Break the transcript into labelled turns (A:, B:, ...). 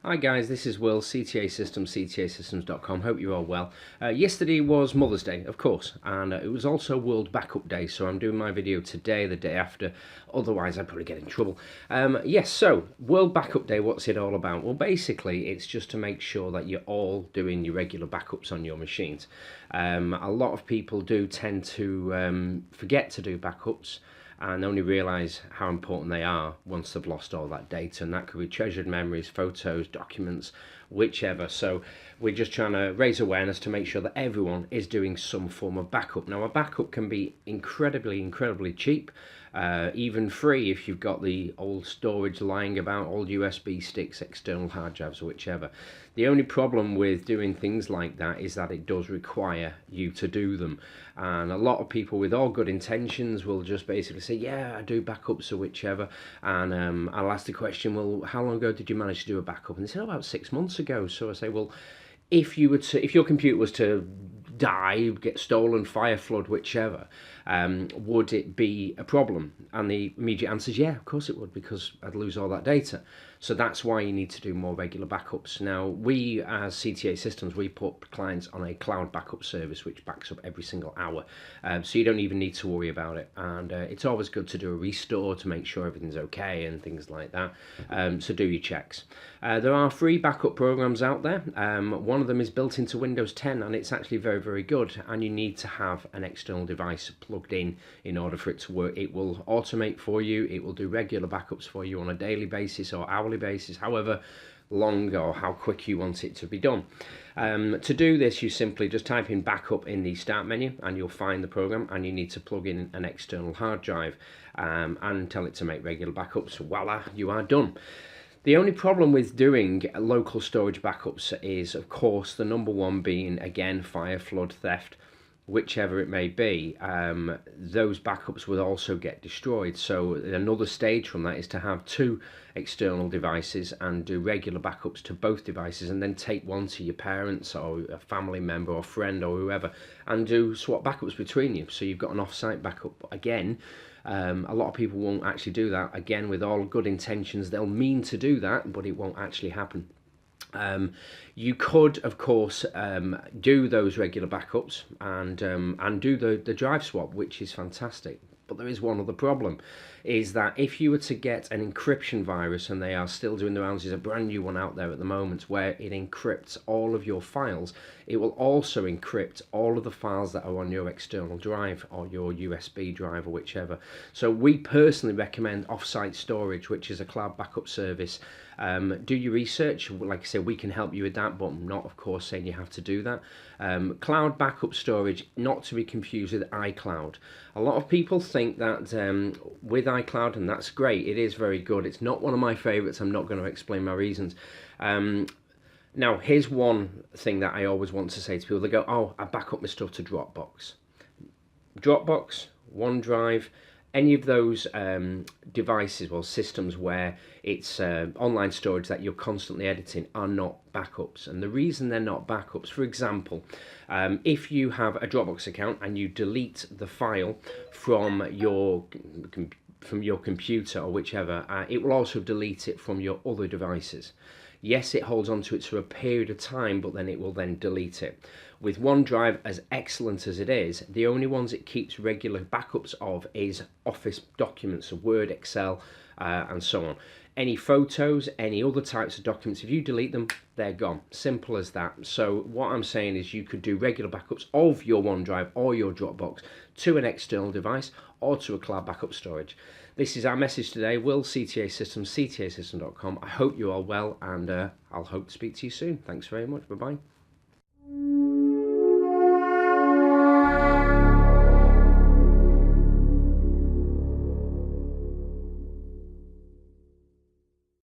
A: Hi guys, this is Will, CTA Systems, ctasystems.com. Hope you're all well. Yesterday was Mother's Day, of course, and it was also World Backup Day, so I'm doing my video today, the day after, otherwise I'd probably get in trouble. Yes, so World Backup Day, what's it all about? Well, basically, it's just to make sure that you're all doing your regular backups on your machines. A lot of people do tend to forget to do backups, and only realise how important they are once they've lost all that data, and that could be treasured memories, photos, documents, whichever. So we're just trying to raise awareness to make sure that everyone is doing some form of backup. Now, a backup can be incredibly cheap, even free if you've got the old storage lying about, old USB sticks, external hard drives, or whichever. The only problem with doing things like that is that it does require you to do them, and a lot of people with all good intentions will just basically say, yeah, I do backups or whichever, and I'll ask the question, well, how long ago did you manage to do a backup? And they say, oh, about 6 months ago. So I say, well, if your computer was to die, get stolen, fire, flood, whichever, would it be a problem? And the immediate answer is yeah, of course it would, because I'd lose all that data. So that's why you need to do more regular backups. Now, we as CTA Systems, we put clients on a cloud backup service which backs up every single hour, so you don't even need to worry about it. And it's always good to do a restore to make sure everything's okay and things like that. So do your checks. There are free backup programs out there. One of them is built into Windows 10, and it's actually very good, and you need to have an external device plugged in order for it to work. It will automate for you, it will do regular backups for you on a daily basis or hourly basis, however long or how quick you want it to be done. To do this, you simply just type in backup in the start menu and you'll find the program, and you need to plug in an external hard drive and tell it to make regular backups. Voila, you are done. The only problem with doing local storage backups is, of course, the number one being, again, fire, flood, theft, whichever it may be. Those backups will also get destroyed. So another stage from that is to have two external devices and do regular backups to both devices, and then take one to your parents or a family member or friend or whoever and do swap backups between you. So you've got an off-site backup. Again, a lot of people won't actually do that. Again, with all good intentions, they'll mean to do that, but it won't actually happen. You could, of course, do those regular backups and do the drive swap, which is fantastic. But there is one other problem, is that if you were to get an encryption virus, and they are still doing the rounds, there's a brand new one out there at the moment where it encrypts all of your files. It will also encrypt all of the files that are on your external drive or your USB drive or whichever. So we personally recommend Offsite Storage, which is a cloud backup service. Do your research. Like I said, we can help you with that, but I'm not, of course, saying you have to do that. Cloud backup storage, not to be confused with iCloud. A lot of people think that with iCloud, and that's great, it is very good. It's not one of my favorites. I'm not going to explain my reasons. Now, here's one thing that I always want to say to people. They go, oh, I back up my stuff to Dropbox. Dropbox, OneDrive, any of those devices or systems where it's online storage that you're constantly editing are not backups. And the reason they're not backups, for example, if you have a Dropbox account and you delete the file from your computer or whichever, it will also delete it from your other devices. Yes, it holds on to it for a period of time, but then it will then delete it. With OneDrive, as excellent as it is, the only ones it keeps regular backups of is Office documents, so Word, Excel, and so on. Any photos, any other types of documents, if you delete them, they're gone. Simple as that. So what I'm saying is you could do regular backups of your OneDrive or your Dropbox to an external device or to a cloud backup storage. This is our message today. Will, CTA Systems, ctasystems.com. I hope you're all well, and I'll hope to speak to you soon. Thanks very much. Bye-bye.